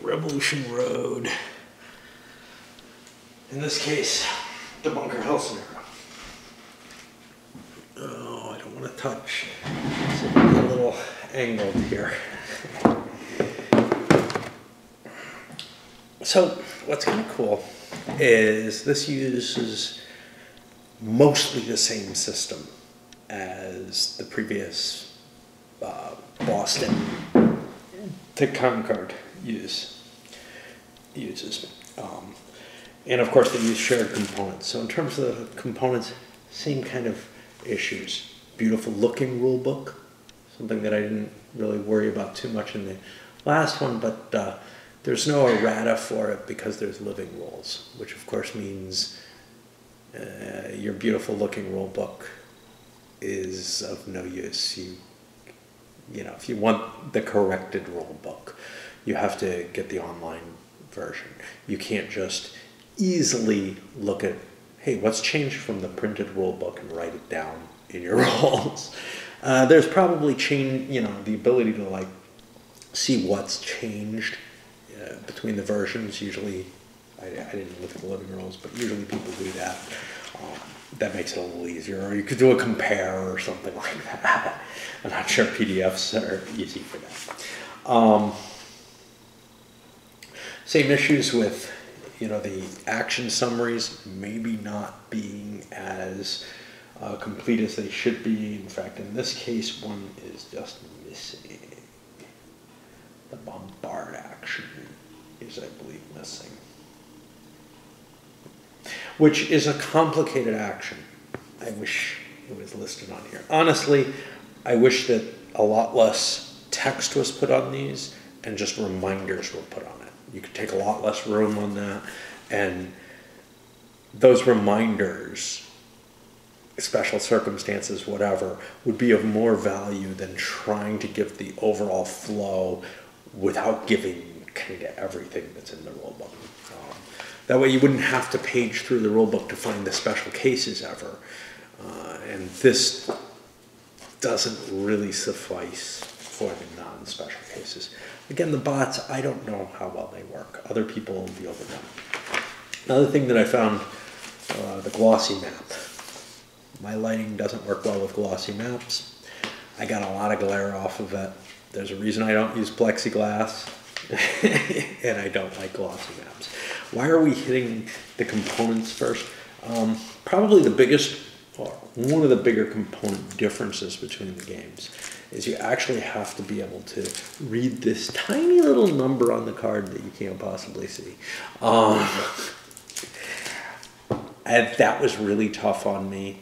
Revolution Road. In this case, the Bunker Hill scenario. Oh, I don't want to touch. It's a little angled here. So what's kind of cool is this uses mostly the same system as the previous Boston to Concord uses. And of course they use shared components. So in terms of the components, same kind of issues. Beautiful looking rule book, something that I didn't really worry about too much in the last one, but there's no errata for it because there's living rules, which of course means your beautiful looking rule book is of no use. You know, if you want the corrected rule book, you have to get the online version. You can't just easily look at, hey, what's changed from the printed rule book and write it down in your rules. There's probably the ability to like see what's changed between the versions. Usually, I didn't look at the living rules, but usually people do that. That makes it a little easier. Or you could do a compare or something like that. I'm not sure PDFs are easy for that. Same issues with, the action summaries maybe not being as complete as they should be. In fact, in this case, one is just missing. The bombard action is, I believe, missing. Which is a complicated action. I wish it was listed on here. Honestly, I wish that a lot less text was put on these and just reminders were put on it. You could take a lot less room on that, and those reminders, special circumstances, whatever, would be of more value than trying to give the overall flow without giving kind of everything that's in the rule book. That way you wouldn't have to page through the rule book to find the special cases ever. And this doesn't really suffice for the non-special cases. Again, the bots, I don't know how well they work. Other people deal with them. Another thing that I found, the glossy map. My lighting doesn't work well with glossy maps. I got a lot of glare off of it. There's a reason I don't use plexiglass, and I don't like glossy maps. Why are we hitting the components first? Probably the biggest, or one of the bigger component differences between the games is you actually have to be able to read this tiny little number on the card that you can't possibly see. And that was really tough on me.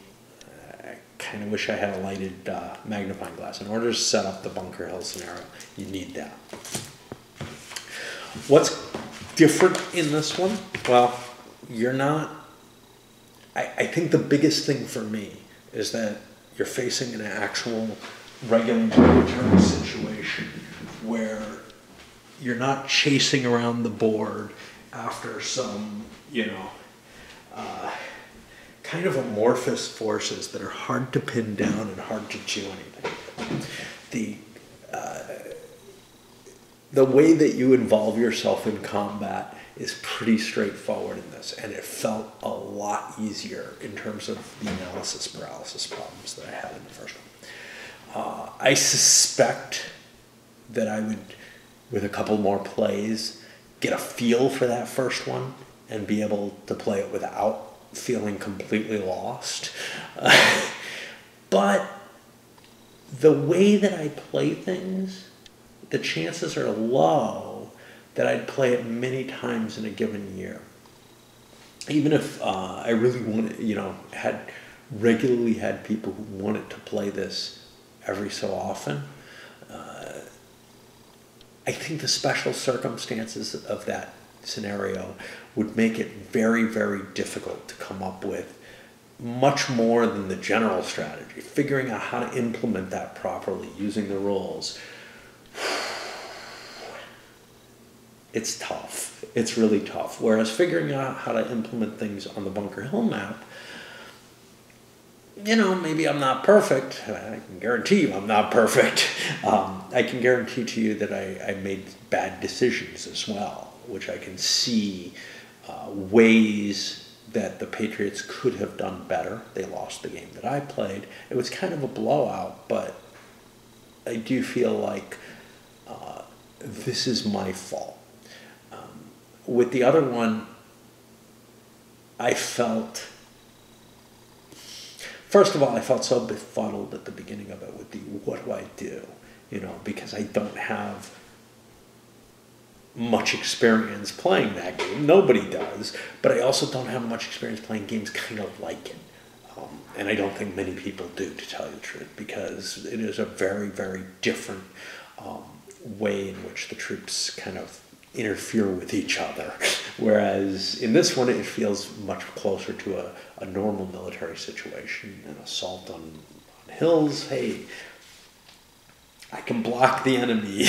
I kind of wish I had a lighted magnifying glass. In order to set up the Bunker Hill scenario, you need that. What's different in this one? Well, you're not, I think the biggest thing for me is that you're facing an actual regulatory term situation where you're not chasing around the board after some, kind of amorphous forces that are hard to pin down and hard to do anything. The way that you involve yourself in combat is pretty straightforward in this, and it felt a lot easier in terms of the analysis paralysis problems that I had in the first one. I suspect that I would, with a couple more plays, get a feel for that first one and be able to play it without feeling completely lost. But the way that I play things, the chances are low that I'd play it many times in a given year. Even if I really wanted, regularly had people who wanted to play this every so often, I think the special circumstances of that scenario would make it very, very difficult to come up with much more than the general strategy. Figuring out how to implement that properly using the rules, it's tough. It's really tough. Whereas figuring out how to implement things on the Bunker Hill map, maybe I'm not perfect. I can guarantee you I'm not perfect. I can guarantee to you that I made bad decisions as well, which I can see ways that the Patriots could have done better. They lost the game that I played. It was kind of a blowout, but I do feel like this is my fault. With the other one, I felt... First of all, I felt so befuddled at the beginning of it with the what do I do? Because I don't have much experience playing that game. Nobody does. But I also don't have much experience playing games kind of like it. And I don't think many people do, to tell you the truth, because it is a very, very different way in which the troops kind of interfere with each other. Whereas in this one, it feels much closer to a normal military situation, an assault on hills. Hey, I can block the enemy,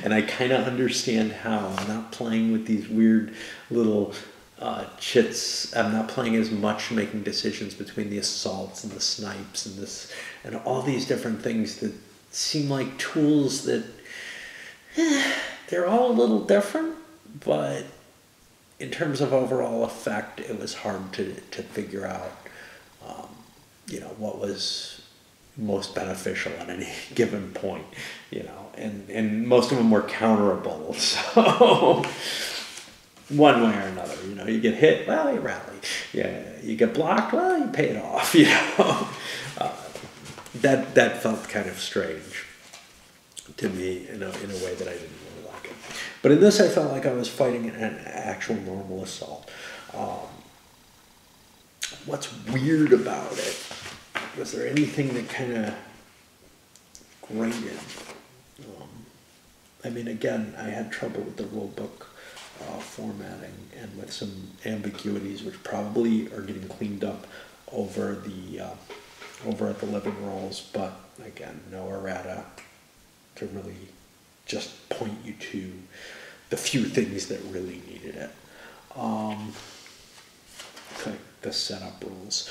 and I kind of understand how. I'm not playing with these weird little chits. I'm not playing as much making decisions between the assaults and the snipes and all these different things that seem like tools that they're all a little different, but in terms of overall effect, it was hard to figure out, what was most beneficial at any given point, and most of them were counterable. So one way or another, you get hit, well, you rally. Yeah, you get blocked, well, you pay it off. That felt kind of strange to me in a way that I didn't really like it. But in this, I felt like I was fighting an actual normal assault. What's weird about it? Was there anything that kind of grated? Again, I had trouble with the rule book formatting and with some ambiguities, which probably are getting cleaned up over at the living rolls. But again, no errata to really just point you to the few things that really needed it. Okay, the setup rules.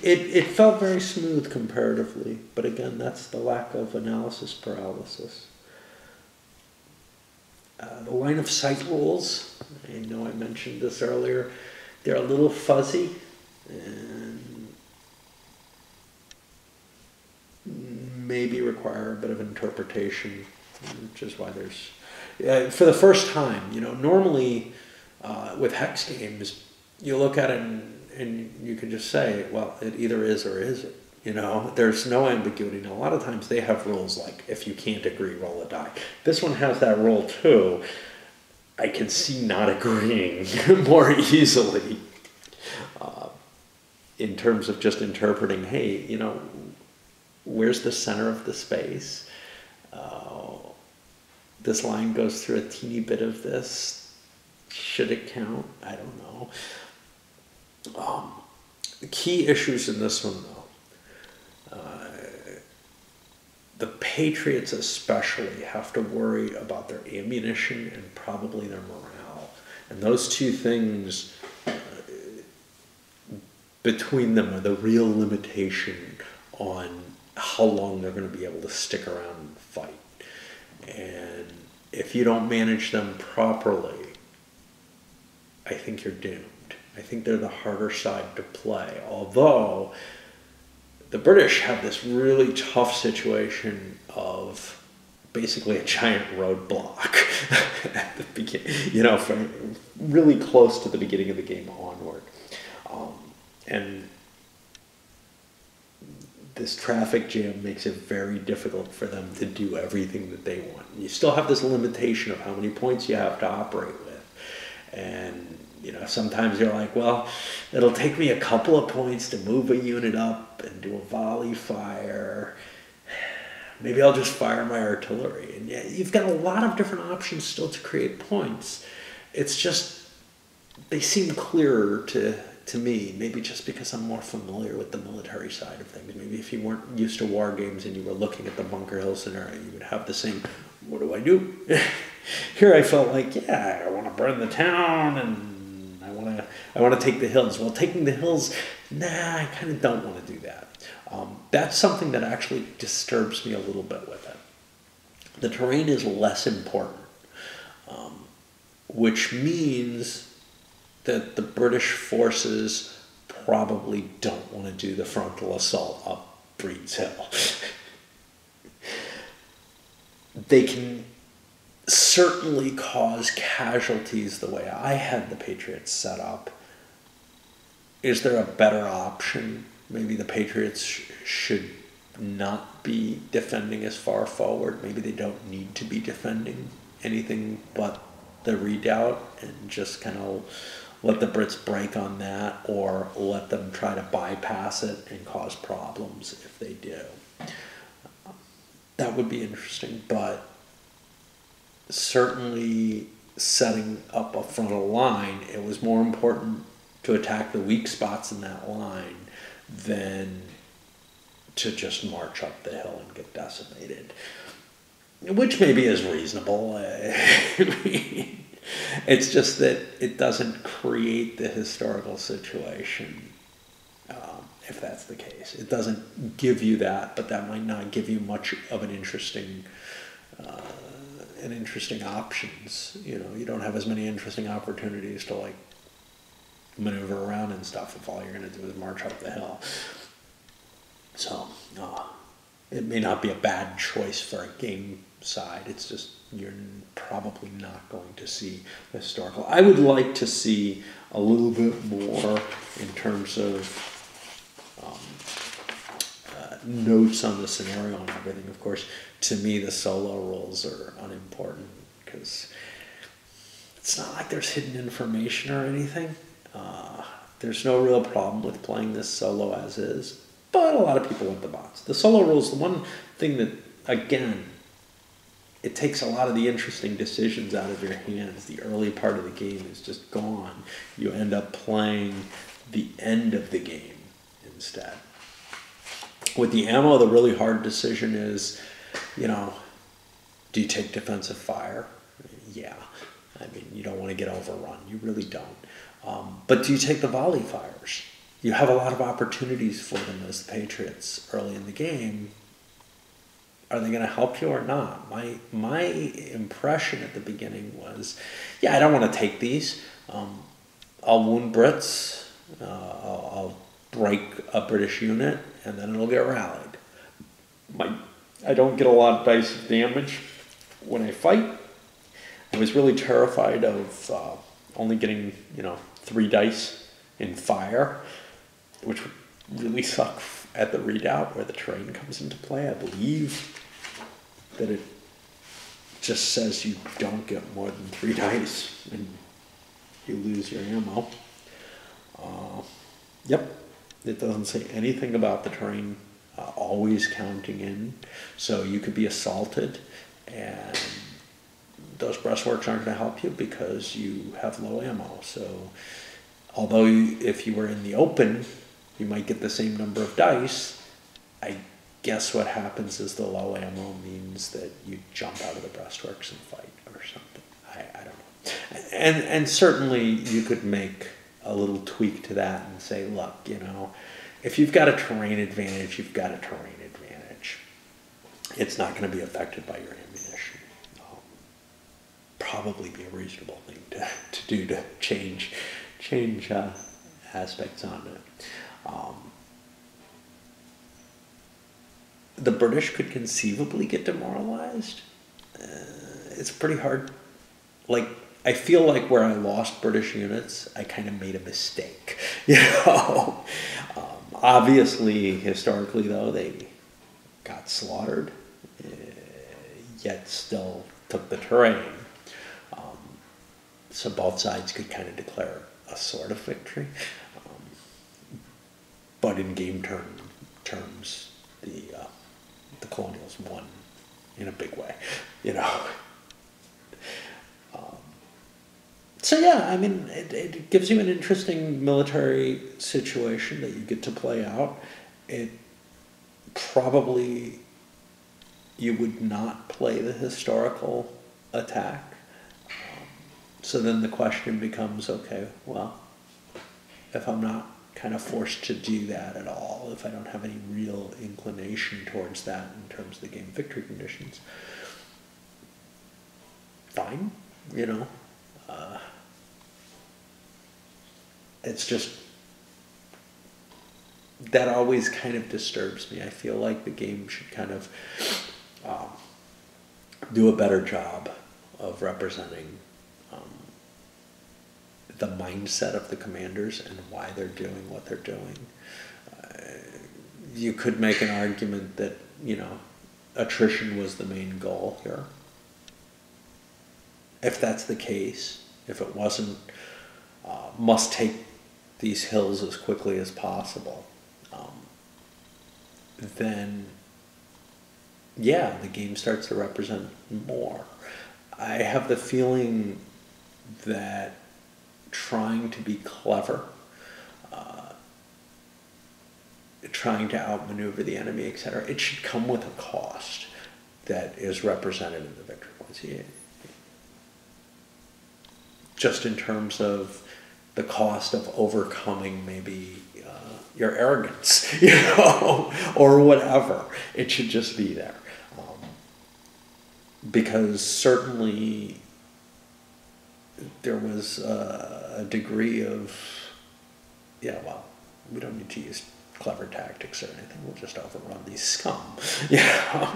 It felt very smooth comparatively, but again, that's the lack of analysis paralysis. The line of sight rules, I know I mentioned this earlier, they're a little fuzzy and maybe require a bit of interpretation, which is why there's, for the first time, normally with hex games, you look at it and you can just say, well, it either is or isn't. There's no ambiguity. Now, a lot of times they have rules like, if you can't agree, roll a die. This one has that rule too. I can see not agreeing more easily in terms of just interpreting, hey, where's the center of the space? This line goes through a teeny bit of this. Should it count? I don't know. The key issues in this one, though, the Patriots especially have to worry about their ammunition and probably their morale. And those two things between them are the real limitation on how long they're going to be able to stick around and fight. And if you don't manage them properly, I think you're doomed. I think they're the harder side to play. Although the British have this really tough situation of basically a giant roadblock at the beginning, from really close to the beginning of the game onward. And this traffic jam makes it very difficult for them to do everything that they want. You still have this limitation of how many points you have to operate with. And sometimes you're like, well, it'll take me a couple of points to move a unit up and do a volley fire. Maybe I'll just fire my artillery. And yeah, you've got a lot of different options still to create points. It's just, they seem clearer to me, maybe just because I'm more familiar with the military side of things. Maybe if you weren't used to war games and you were looking at the Bunker Hill scenario, you would have the same, what do I do? Here I felt like, yeah, I want to burn the town, and I want to take the hills. Well, taking the hills, nah, I kind of don't want to do that. That's something that actually disturbs me a little bit with it. The terrain is less important, which means that the British forces probably don't want to do the frontal assault up Breed's Hill. They can certainly cause casualties the way I had the Patriots set up. Is there a better option? Maybe the Patriots should not be defending as far forward. Maybe they don't need to be defending anything but the redoubt and just kind of let the Brits break on that, or let them try to bypass it and cause problems if they do. That would be interesting, but certainly setting up a frontal line, it was more important to attack the weak spots in that line than to just march up the hill and get decimated, which maybe is reasonable. It's just that it doesn't create the historical situation, if that's the case. It doesn't give you that, but that might not give you much of an interesting options. You know, you don't have as many interesting opportunities to like maneuver around and stuff if all you're going to do is march up the hill. So it may not be a bad choice for a game side. It's just you're probably not going to see the historical. I would like to see a little bit more in terms of notes on the scenario and everything. Of course, to me, the solo rules are unimportant because it's not like there's hidden information or anything. There's no real problem with playing this solo as is, but a lot of people want the bots. The solo rules, the one thing that, again, it takes a lot of the interesting decisions out of your hands. The early part of the game is just gone. You end up playing the end of the game instead. With the ammo, the really hard decision is, you know, do you take defensive fire? Yeah. I mean, you don't want to get overrun. You really don't. But do you take the volley fires? You have a lot of opportunities for them as the Patriots early in the game. Are they going to help you or not? My impression at the beginning was, yeah, I don't want to take these. I'll wound Brits. I'll break a British unit, and then it'll get rallied. I don't get a lot of dice of damage when I fight. I was really terrified of only getting, 3 dice in fire, which would really suck at the redoubt where the terrain comes into play. I believe that it just says you don't get more than 3 dice and you lose your ammo. Yep, it doesn't say anything about the terrain always counting in, so you could be assaulted and those breastworks aren't going to help you because you have low ammo. So although if you were in the open, you might get the same number of dice, I guess what happens is the low ammo means that you jump out of the breastworks and fight or something. I don't know. And certainly you could make a little tweak to that and say, look, if you've got a terrain advantage, you've got a terrain advantage. It's not going to be affected by your ammunition. Probably be a reasonable thing to do to change aspects on it. The British could conceivably get demoralized. It's pretty hard. Like, I feel like where I lost British units, I kind of made a mistake. Obviously, historically though, they got slaughtered, yet still took the terrain. So both sides could kind of declare a sort of victory. But in game terms, the Colonials won in a big way, So yeah, I mean, it gives you an interesting military situation that you get to play out. It probably, you would not play the historical attack. So then the question becomes, okay, well, if I'm not kind of forced to do that at all, if I don't have any real inclination towards that in terms of the game victory conditions, fine, you know. It's just, that always kind of disturbs me. I feel like the game should kind of do a better job of representing the mindset of the commanders and why they're doing what they're doing. You could make an argument that, you know, attrition was the main goal here. If that's the case, if it wasn't, must take these hills as quickly as possible, then yeah, the game starts to represent more. I have the feeling that trying to be clever, trying to outmaneuver the enemy, etc., it should come with a cost that is represented in the victory points. Yeah. Just in terms of the cost of overcoming maybe your arrogance, you know, or whatever. It should just be there. Because certainly there was a degree of, yeah, well, we don't need to use clever tactics or anything. We'll just overrun these scum. Yeah.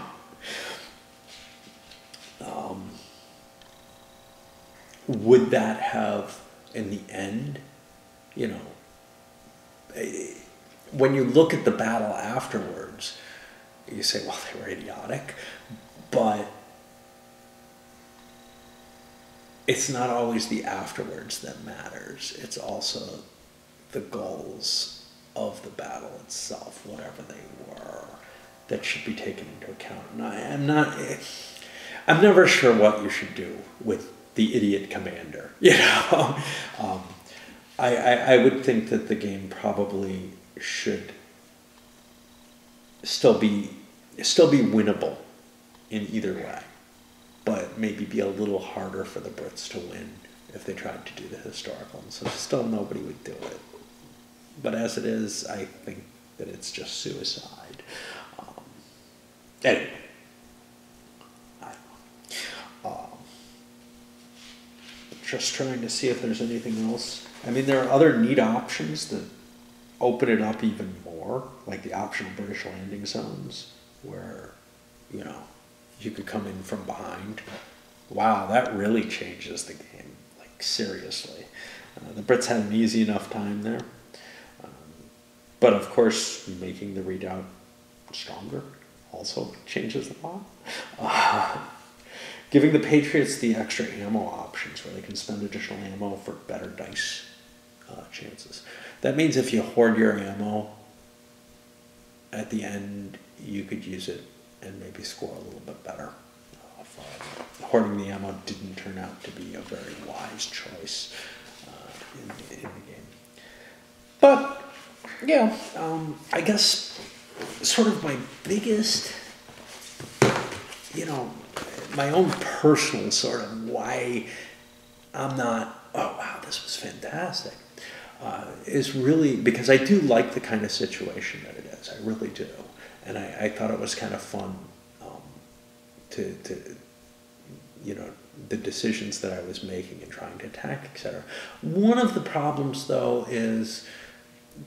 Would that have, in the end, you know, when you look at the battle afterwards, you say, well, they were idiotic, but it's not always the afterwards that matters. It's also the goals of the battle itself, whatever they were, that should be taken into account. And I'm never sure what you should do with the idiot commander. You know, I would think that the game probably should still be winnable in either way, but maybe be a little harder for the Brits to win if they tried to do the historical. And so still nobody would do it. But as it is, I think that it's just suicide. Anyway, I don't know. Just trying to see if there's anything else. I mean, there are other neat options that open it up even more, like the optional British landing zones, where, you know, you could come in from behind. Wow, that really changes the game, like seriously. The Brits had an easy enough time there. But of course, making the redoubt stronger also changes the lot. Giving the Patriots the extra ammo options where they can spend additional ammo for better dice chances. That means if you hoard your ammo, at the end you could use it and maybe score a little bit better. Hoarding the ammo didn't turn out to be a very wise choice in the game. But yeah, I guess sort of my biggest, you know, my own personal sort of why I'm not, oh wow, this was fantastic, is really because I do like the kind of situation that it is. I really do. And I thought it was kind of fun to you know, the decisions that I was making and trying to attack, etc. One of the problems, though, is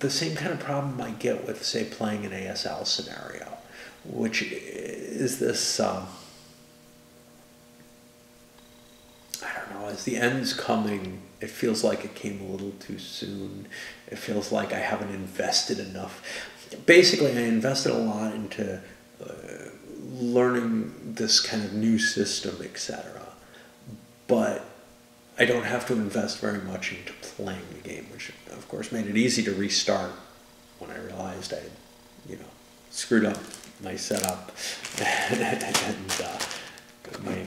the same kind of problem I get with, say, playing an ASL scenario, which is this, I don't know, as the end's coming, it feels like it came a little too soon. It feels like I haven't invested enough. Basically, I invested a lot into learning this kind of new system, etc. But I don't have to invest very much into playing the game, which of course made it easy to restart when I realized I had, you know, screwed up my setup and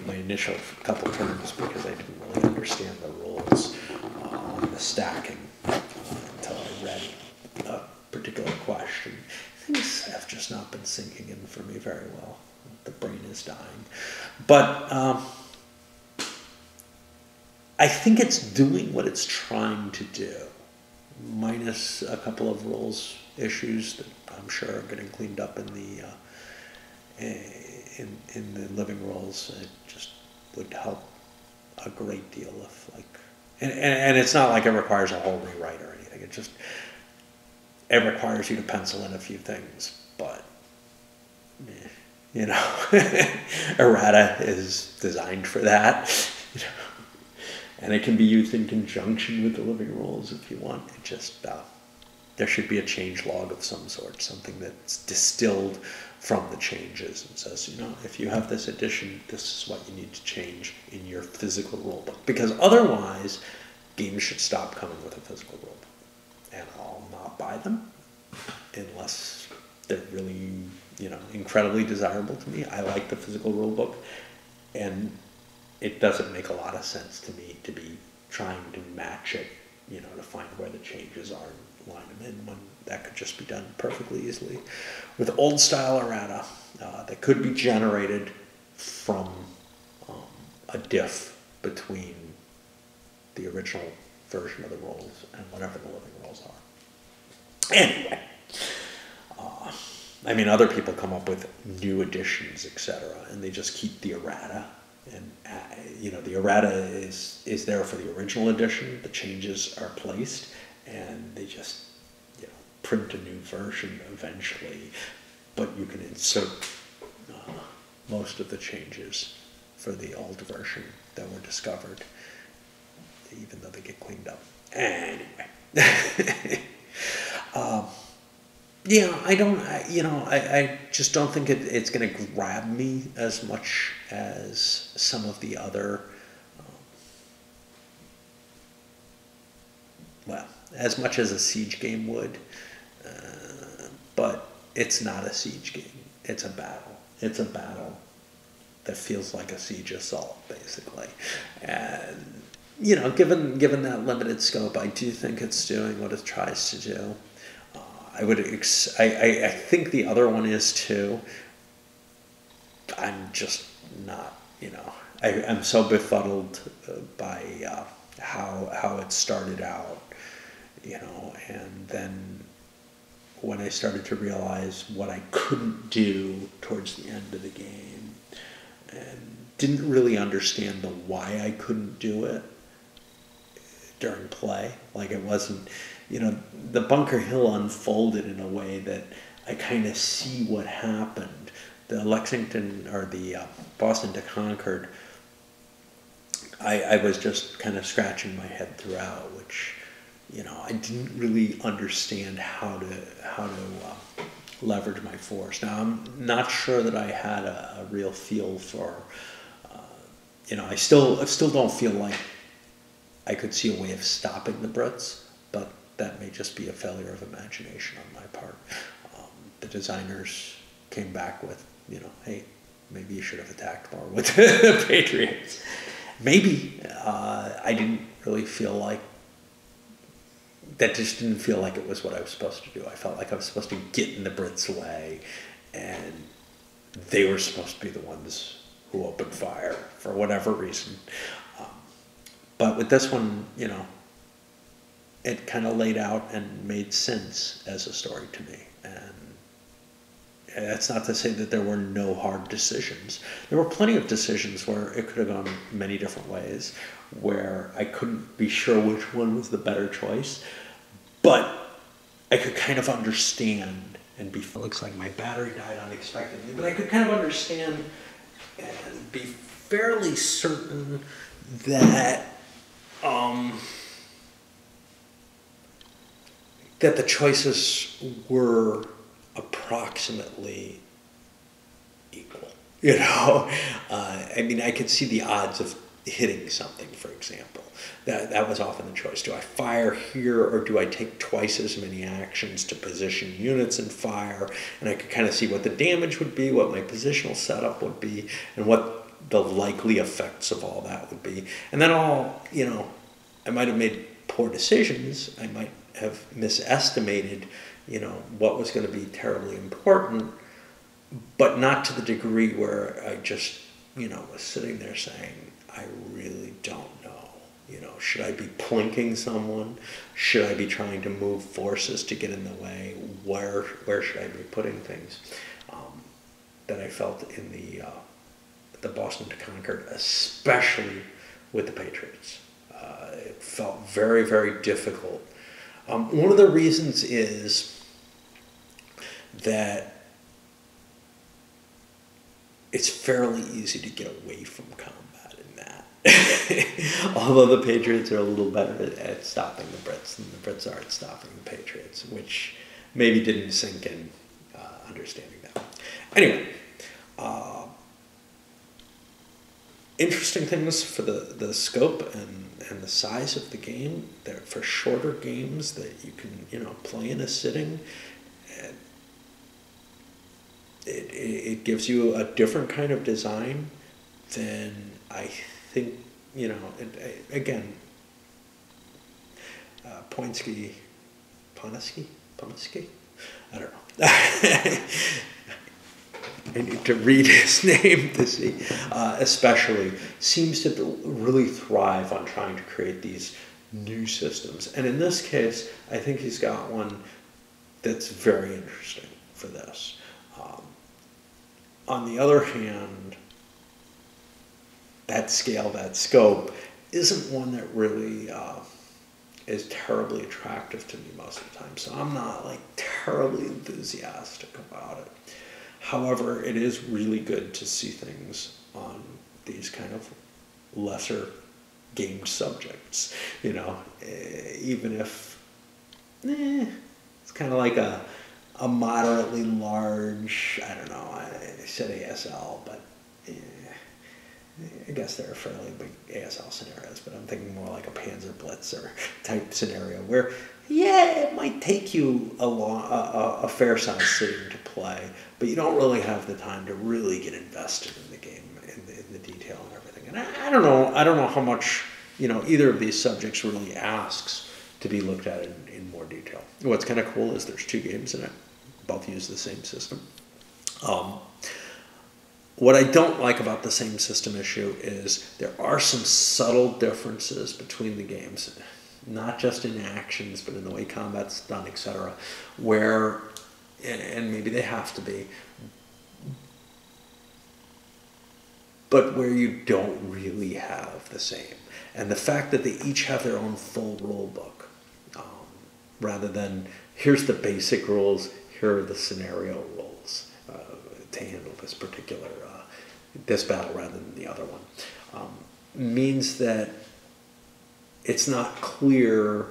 my initial couple turns because I didn't really understand the rules on the stacking until I read a particular question. Things have just not been sinking in for me very well. The brain is dying. But I think it's doing what it's trying to do, minus a couple of rules issues that I'm sure are getting cleaned up in the living rules. It just would help a great deal if, like, and it's not like it requires a whole rewrite or anything. It requires you to pencil in a few things, but errata is designed for that. And it can be used in conjunction with the living rules if you want. It just, there should be a change log of some sort, something that's distilled from the changes and says, if you have this addition, this is what you need to change in your physical rule book. Because otherwise, games should stop coming with a physical rule book. And I'll not buy them unless they're really, incredibly desirable to me. I like the physical rule book, and it doesn't make a lot of sense to me to be trying to match it, to find where the changes are and line them in, when that could just be done perfectly easily with old style errata that could be generated from a diff between the original version of the rules and whatever the living rules are. Anyway, other people come up with new additions, etc., and they just keep the errata. And, the errata is there for the original edition. The changes are placed, and they just, print a new version eventually. But you can insert most of the changes for the old version that were discovered, even though they get cleaned up. Anyway. I just don't think it's going to grab me as much as some of the other, as much as a Siege game would, but it's not a Siege game. It's a battle. It's a battle that feels like a Siege assault, basically. And, given that limited scope, I do think it's doing what it tries to do. I think the other one is too. I'm just not, I'm so befuddled by how it started out, and then when I started to realize what I couldn't do towards the end of the game, and didn't really understand the why I couldn't do it during play. Like, it wasn't, the Bunker Hill unfolded in a way that I kind of see what happened. The Lexington, or the Boston to Concord, I was just kind of scratching my head throughout, which, I didn't really understand how to leverage my force. Now, I'm not sure that I had a real feel for, I still don't feel like I could see a way of stopping the Brits, but that may just be a failure of imagination on my part. The designers came back with, hey, maybe you should have attacked more with the Patriots. Maybe. I didn't really feel like, that just didn't feel like it was what I was supposed to do. I felt like I was supposed to get in the Brits' way, and they were supposed to be the ones who opened fire for whatever reason. But with this one, it kind of laid out and made sense as a story to me. And that's not to say that there were no hard decisions. There were plenty of decisions where it could have gone many different ways, where I couldn't be sure which one was the better choice. But I could kind of understand and be... It looks like my battery died unexpectedly. But I could kind of understand and be fairly certain that... that the choices were approximately equal. I could see the odds of hitting something, for example. That was often the choice. Do I fire here, or do I take twice as many actions to position units and fire? And I could kind of see what the damage would be, what my positional setup would be, and what the likely effects of all that would be. And then I might have made poor decisions. I might have misestimated, what was going to be terribly important, but not to the degree where I just, was sitting there saying, I really don't know, should I be plinking someone? Should I be trying to move forces to get in the way? Where should I be putting things? That I felt in the Boston to Concord, especially with the Patriots. It felt very, very difficult. One of the reasons is that it's fairly easy to get away from combat in that. Although the Patriots are a little better at stopping the Brits than the Brits are at stopping the Patriots, which maybe didn't sink in understanding that. Anyway, interesting things for the scope and the size of the game. That for shorter games that you can play in a sitting, it gives you a different kind of design than I think again. Poniski, I don't know. I need to read his name to see. Especially seems to really thrive on trying to create these new systems, and in this case, I think he's got one that's very interesting for this. On the other hand, that scale, that scope, isn't one that really is terribly attractive to me most of the time. So I'm not like terribly enthusiastic about it. However, it is really good to see things on these kind of lesser gamed subjects, even if it's kind of like a moderately large, I don't know, I said ASL, but I guess they're fairly big ASL scenarios, but I'm thinking more like a Panzer Blitzer type scenario where, it might take you a fair size sitting to play, but you don't really have the time to really get invested in the game, in the detail and everything. And I don't know how much, either of these subjects really asks to be looked at in more detail. What's kind of cool is there's 2 games in it. Both use the same system. What I don't like about the same system issue is there are some subtle differences between the games, not just in actions, but in the way combat's done, etc., where, and maybe they have to be, but where you don't really have the same. And the fact that they each have their own full rule book, rather than here's the basic rules, here are the scenario rules to handle this particular this battle rather than the other one, means that it's not clear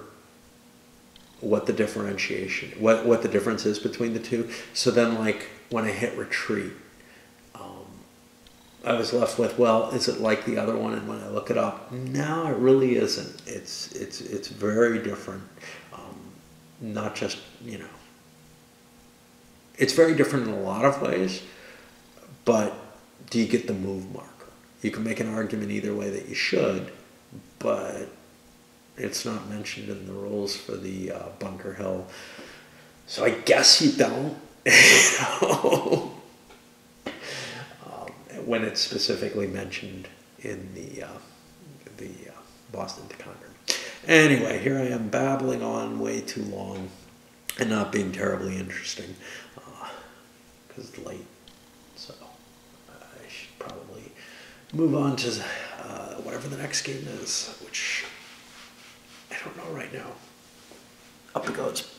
what the differentiation, what the difference is between the two. So then, like when I hit retreat, I was left with, well, is it like the other one? And when I look it up, no, it really isn't. It's very different. Not just it's very different in a lot of ways, but do you get the move marker? You can make an argument either way that you should, but it's not mentioned in the rules for the Bunker Hill. So I guess you don't. When it's specifically mentioned in the Boston to Concord. Anyway, here I am babbling on way too long and not being terribly interesting because it's late. So I should probably move on to whatever the next game is, which I don't know right now. Up it goes.